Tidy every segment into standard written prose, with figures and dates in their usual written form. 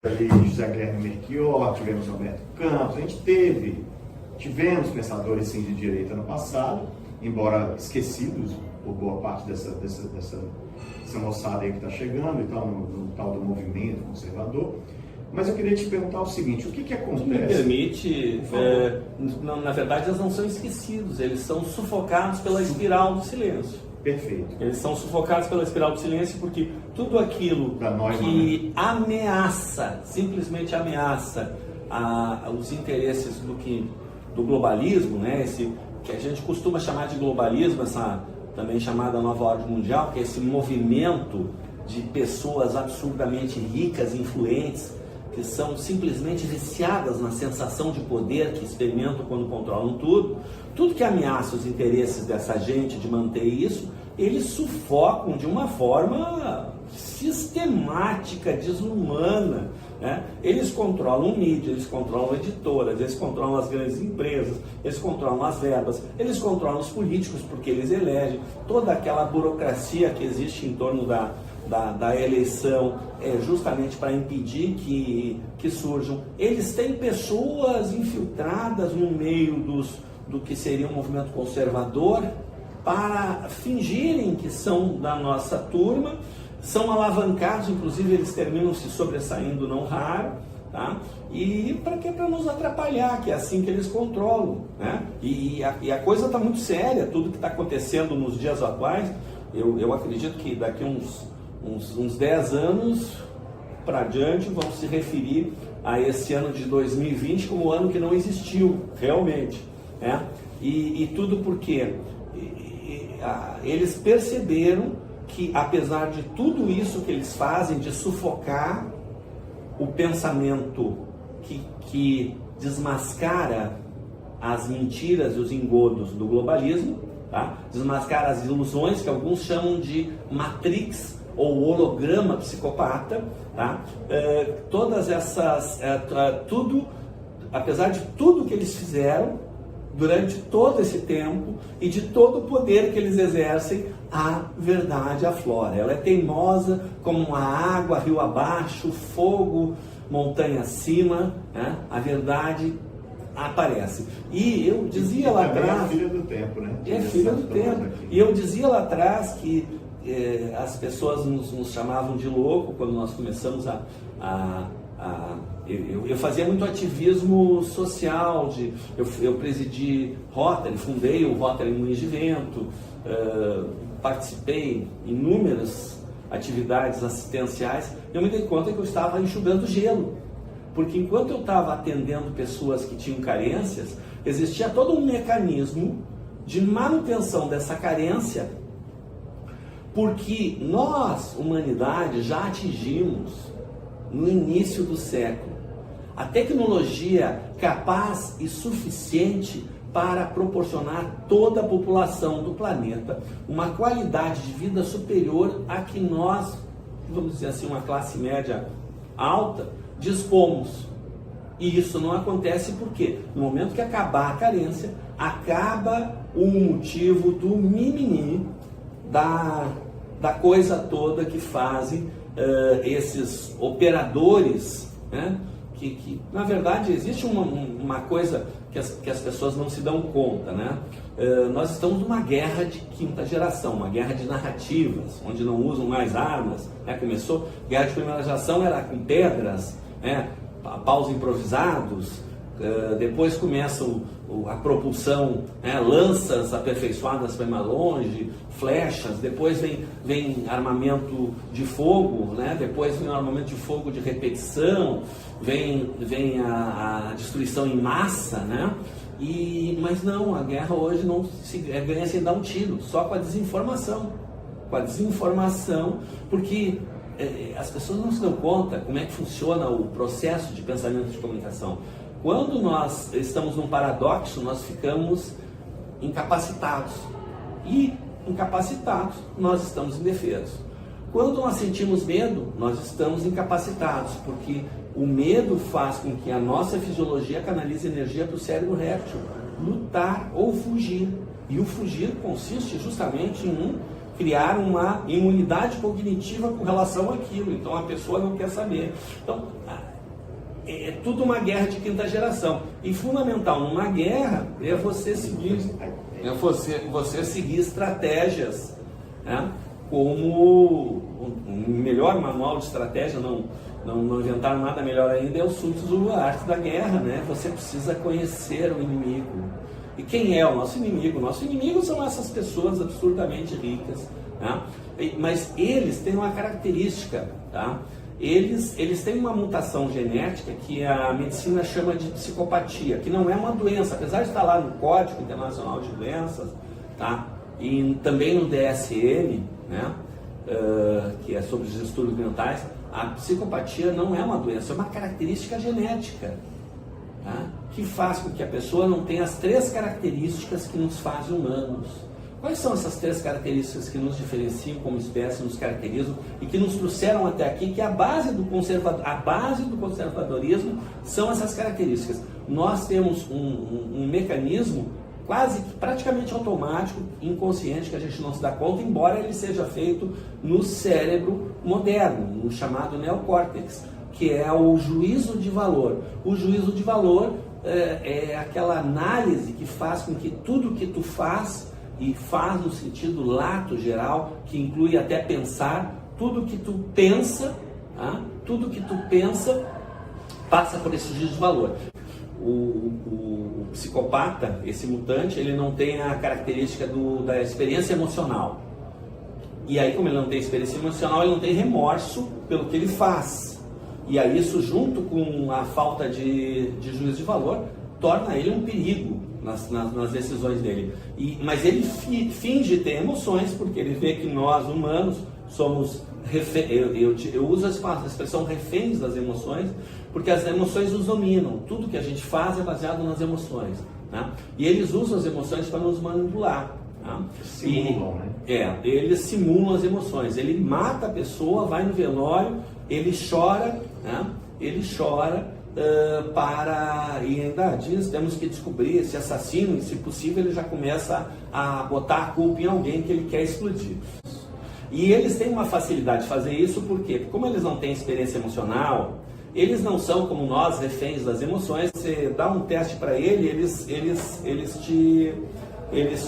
ali José Guilherme Melchior, tivemos Alberto Campos, a gente tivemos pensadores sim de direita no passado, embora esquecidos por boa parte dessa moçada aí que está chegando e tal, no tal do movimento conservador. Mas eu queria te perguntar o seguinte, o que acontece? Me permite, na verdade eles não são esquecidos, eles são sufocados pela espiral do silêncio. Perfeito. Eles são sufocados pela espiral do silêncio porque tudo aquilo que ameaça, simplesmente ameaça os interesses do globalismo, né? Esse que a gente costuma chamar de globalismo, essa também chamada nova ordem mundial, que é esse movimento de pessoas absurdamente ricas, influentes, que são simplesmente viciadas na sensação de poder que experimentam quando controlam tudo que ameaça os interesses dessa gente de manter isso, eles sufocam de uma forma sistemática, desumana, né? Eles controlam mídia, eles controlam editoras, eles controlam as grandes empresas, eles controlam as verbas, eles controlam os políticos porque eles elegem, toda aquela burocracia que existe em torno da eleição é justamente para impedir que surjam. Eles têm pessoas infiltradas no meio do que seria um movimento conservador para fingirem que são da nossa turma, são alavancados, inclusive eles terminam se sobressaindo não raro, tá? E para quê? Para nos atrapalhar, que é assim que eles controlam, né? E a coisa está muito séria, tudo que está acontecendo nos dias atuais, eu acredito que daqui uns 10 anos para diante vão se referir a esse ano de 2020 como o ano que não existiu realmente, né? E tudo porque eles perceberam que apesar de tudo isso que eles fazem de sufocar o pensamento que desmascara as mentiras e os engodos do globalismo, tá? Desmascara as ilusões que alguns chamam de matrix ou holograma psicopata, tá? Todas essas, apesar de tudo que eles fizeram durante todo esse tempo e de todo o poder que eles exercem, a verdade aflora. Ela é teimosa como a água, rio abaixo, fogo, montanha acima, né? A verdade aparece. E eu dizia lá atrás... É filha do tempo, né? É filha do tempo. E eu dizia lá atrás que as pessoas nos chamavam de louco quando nós começamos eu fazia muito ativismo social, eu presidi Rotary, fundei o Rotary Moinhos de Vento, participei em inúmeras atividades assistenciais. Eu me dei conta que eu estava enxugando gelo, porque enquanto eu estava atendendo pessoas que tinham carências, existia todo um mecanismo de manutenção dessa carência, porque nós, humanidade, já atingimos no início do século a tecnologia capaz e suficiente para proporcionar a toda a população do planeta uma qualidade de vida superior a que nós, vamos dizer assim, uma classe média alta, dispomos. E isso não acontece porque no momento que acabar a carência, acaba o motivo do mimimi, da coisa toda que fazem esses operadores, né? Que na verdade existe uma coisa que as pessoas não se dão conta, né? Nós estamos numa guerra de quinta geração, uma guerra de narrativas, onde não usam mais armas, né? Começou, guerra de primeira geração era com pedras, né? Paus improvisados, depois começa a propulsão, né? Lanças aperfeiçoadas para ir mais longe, flechas, depois vem armamento de fogo, né? Depois vem o armamento de fogo de repetição, vem a destruição em massa, né? Mas não, a guerra hoje não se ganha sem dar um tiro, só com a desinformação. Com a desinformação, porque as pessoas não se dão conta como é que funciona o processo de pensamento de comunicação. Quando nós estamos num paradoxo, nós ficamos incapacitados. E incapacitados, nós estamos indefesos. Quando nós sentimos medo, nós estamos incapacitados, porque o medo faz com que a nossa fisiologia canalize energia para o cérebro réptil, lutar ou fugir. E o fugir consiste justamente em criar uma imunidade cognitiva com relação àquilo. Então a pessoa não quer saber. Então é tudo uma guerra de quinta geração. E fundamental numa guerra é você seguir, você seguir estratégias, né? Como um melhor manual de estratégia, não inventaram nada melhor ainda, é o Sun Tzu, a arte da guerra, né? Você precisa conhecer o inimigo. E quem é o nosso inimigo? Nosso inimigo são essas pessoas absurdamente ricas, né? Mas eles têm uma característica, tá? Eles têm uma mutação genética que a medicina chama de psicopatia, que não é uma doença, apesar de estar lá no Código Internacional de Doenças, tá? E também no DSM, né? Que é sobre os distúrbios mentais, a psicopatia não é uma doença, é uma característica genética, tá? Que faz com que a pessoa não tenha as 3 características que nos fazem humanos. Quais são essas 3 características que nos diferenciam como espécie, nos caracterizam e que nos trouxeram até aqui, que a base do conservadorismo são essas características. Nós temos um mecanismo quase praticamente automático, inconsciente, que a gente não se dá conta, embora ele seja feito no cérebro moderno, no chamado neocórtex, que é o juízo de valor. O juízo de valor é aquela análise que faz com que tudo que tu faz, e faz no sentido lato geral, que inclui até pensar, tudo que tu pensa, tá? Tudo que tu pensa passa por esse juízo de valor. O psicopata, esse mutante, ele não tem a característica da experiência emocional. E aí, como ele não tem experiência emocional, ele não tem remorso pelo que ele faz. E aí isso, junto com a falta de juízo de valor, torna ele um perigo nas decisões dele. Mas ele finge ter emoções, porque ele vê que nós, humanos, somos reféns. Eu uso a expressão reféns das emoções, porque as emoções nos dominam. Tudo que a gente faz é baseado nas emoções, né? E eles usam as emoções para nos manipular. Tá? Simulam, né? Eles simulam as emoções. Ele mata a pessoa, vai no velório, ele chora, né? Ele chora e ainda diz, temos que descobrir esse assassino, e se possível ele já começa a botar a culpa em alguém que ele quer explodir. E eles têm uma facilidade de fazer isso, porque como eles não têm experiência emocional, eles não são como nós, reféns das emoções. Você dá um teste para eles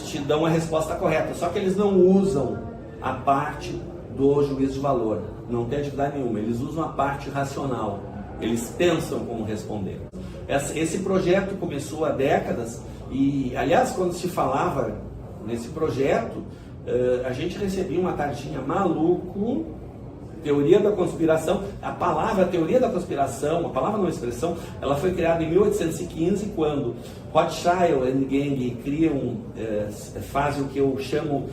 te dão a resposta correta, só que eles não usam a parte do juízo de valor, não tem atividade nenhuma, eles usam a parte racional, eles pensam como responder. Esse projeto começou há décadas e, aliás, quando se falava nesse projeto, a gente recebia uma tarjinha maluco, teoria da conspiração. A palavra teoria da conspiração, a palavra não é expressão, ela foi criada em 1815, quando Rothschild e Gang fazem o que eu chamo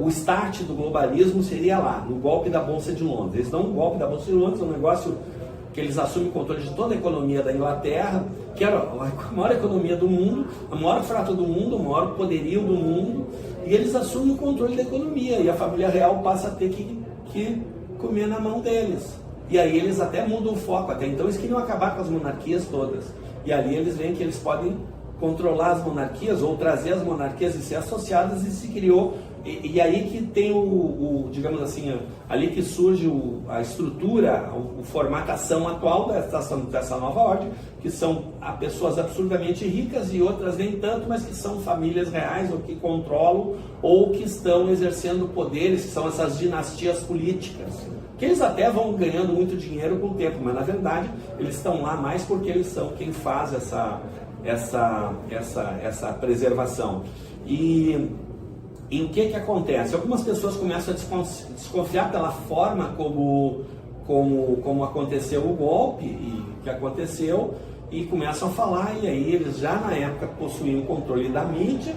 o start do globalismo, seria lá, no golpe da Bolsa de Londres. Eles dão um golpe da Bolsa de Londres, um negócio que eles assumem o controle de toda a economia da Inglaterra, que era a maior economia do mundo, a maior frota do mundo, o maior poderio do mundo, e eles assumem o controle da economia, e a família real passa a ter que comer na mão deles. E aí eles até mudam o foco. Até então eles queriam acabar com as monarquias todas. E ali eles veem que eles podem controlar as monarquias ou trazer as monarquias e ser associadas, e se criou. E aí que tem digamos assim, ali que surge a estrutura, a formatação atual dessa nova ordem, que são pessoas absurdamente ricas e outras nem tanto, mas que são famílias reais, ou que controlam, ou que estão exercendo poderes, que são essas dinastias políticas, que eles até vão ganhando muito dinheiro com o tempo, mas na verdade eles estão lá mais porque eles são quem faz essa preservação. E o que acontece? Algumas pessoas começam a desconfiar pela forma como aconteceu o golpe, e que aconteceu, e começam a falar, e aí eles já na época possuíam o controle da mídia,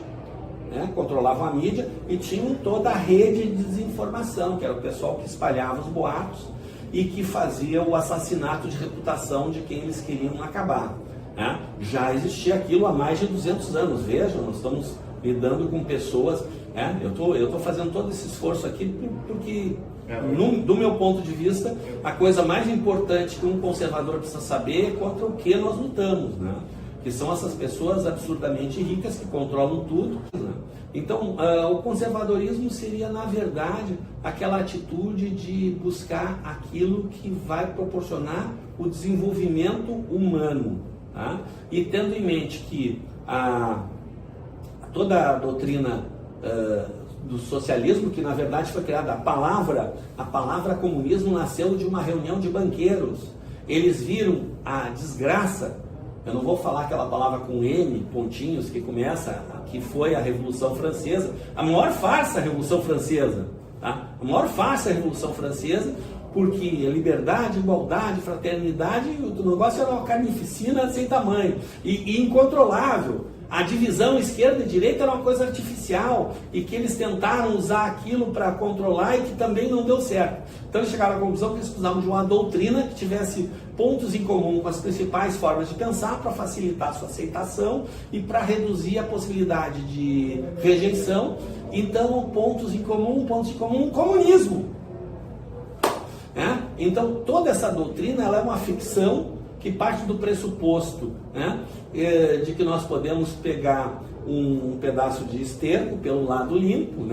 né? Controlavam a mídia, e tinham toda a rede de desinformação, que era o pessoal que espalhava os boatos e que fazia o assassinato de reputação de quem eles queriam acabar, né? Já existia aquilo há mais de 200 anos, vejam, nós estamos lidando com pessoas, né? Eu estou fazendo todo esse esforço aqui porque, do meu ponto de vista, a coisa mais importante que um conservador precisa saber é contra o que nós lutamos, né? Que são essas pessoas absurdamente ricas que controlam tudo, né? Então, o conservadorismo seria, na verdade, aquela atitude de buscar aquilo que vai proporcionar o desenvolvimento humano. Tá? E tendo em mente que toda a doutrina do socialismo, que na verdade foi criada, a palavra comunismo nasceu de uma reunião de banqueiros. Eles viram a desgraça, eu não vou falar aquela palavra com M, pontinhos, que começa, que foi a Revolução Francesa, a maior farsa a Revolução Francesa, tá? A maior farsa a Revolução Francesa, porque liberdade, igualdade, fraternidade, o negócio era uma carnificina sem tamanho, e incontrolável. A divisão esquerda e direita era uma coisa artificial e que eles tentaram usar aquilo para controlar e que também não deu certo. Então eles chegaram à conclusão que eles precisavam de uma doutrina que tivesse pontos em comum com as principais formas de pensar para facilitar a sua aceitação e para reduzir a possibilidade de rejeição. Então, pontos em comum, comunismo. Então, toda essa doutrina ela é uma ficção que parte do pressuposto, de que nós podemos pegar um pedaço de esterco pelo lado limpo,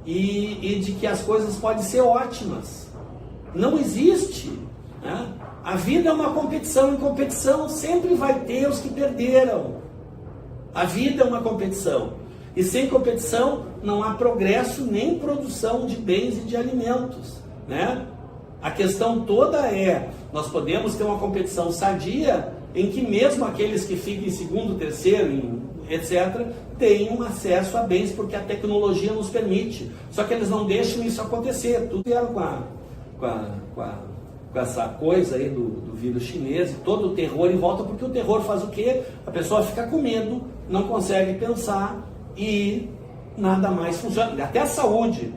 e de que as coisas podem ser ótimas. Não existe. A vida é uma competição, e competição sempre vai ter os que perderam. A vida é uma competição. E sem competição não há progresso nem produção de bens e de alimentos. A questão toda nós podemos ter uma competição sadia em que mesmo aqueles que ficam em segundo, terceiro, etc., tenham acesso a bens, porque a tecnologia nos permite. Só que eles não deixam isso acontecer. Tudo vieram com essa coisa aí do vírus chinês, e todo o terror em volta, porque o terror faz o quê? A pessoa fica com medo, não consegue pensar e nada mais funciona. Até a saúde.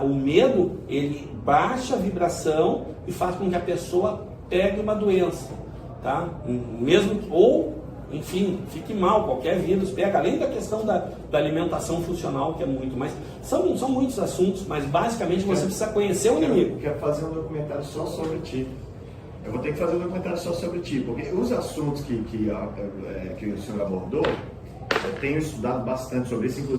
O medo, ele baixa a vibração e faz com que a pessoa pegue uma doença, tá? Mesmo, ou, enfim, fique mal, qualquer vírus pega, além da questão da alimentação funcional, que é muito, mas são muitos assuntos, mas basicamente você precisa conhecer o inimigo. Quero fazer um documentário só sobre ti. Eu vou ter que fazer um documentário só sobre ti, porque os assuntos que o senhor abordou, eu tenho estudado bastante sobre isso, inclusive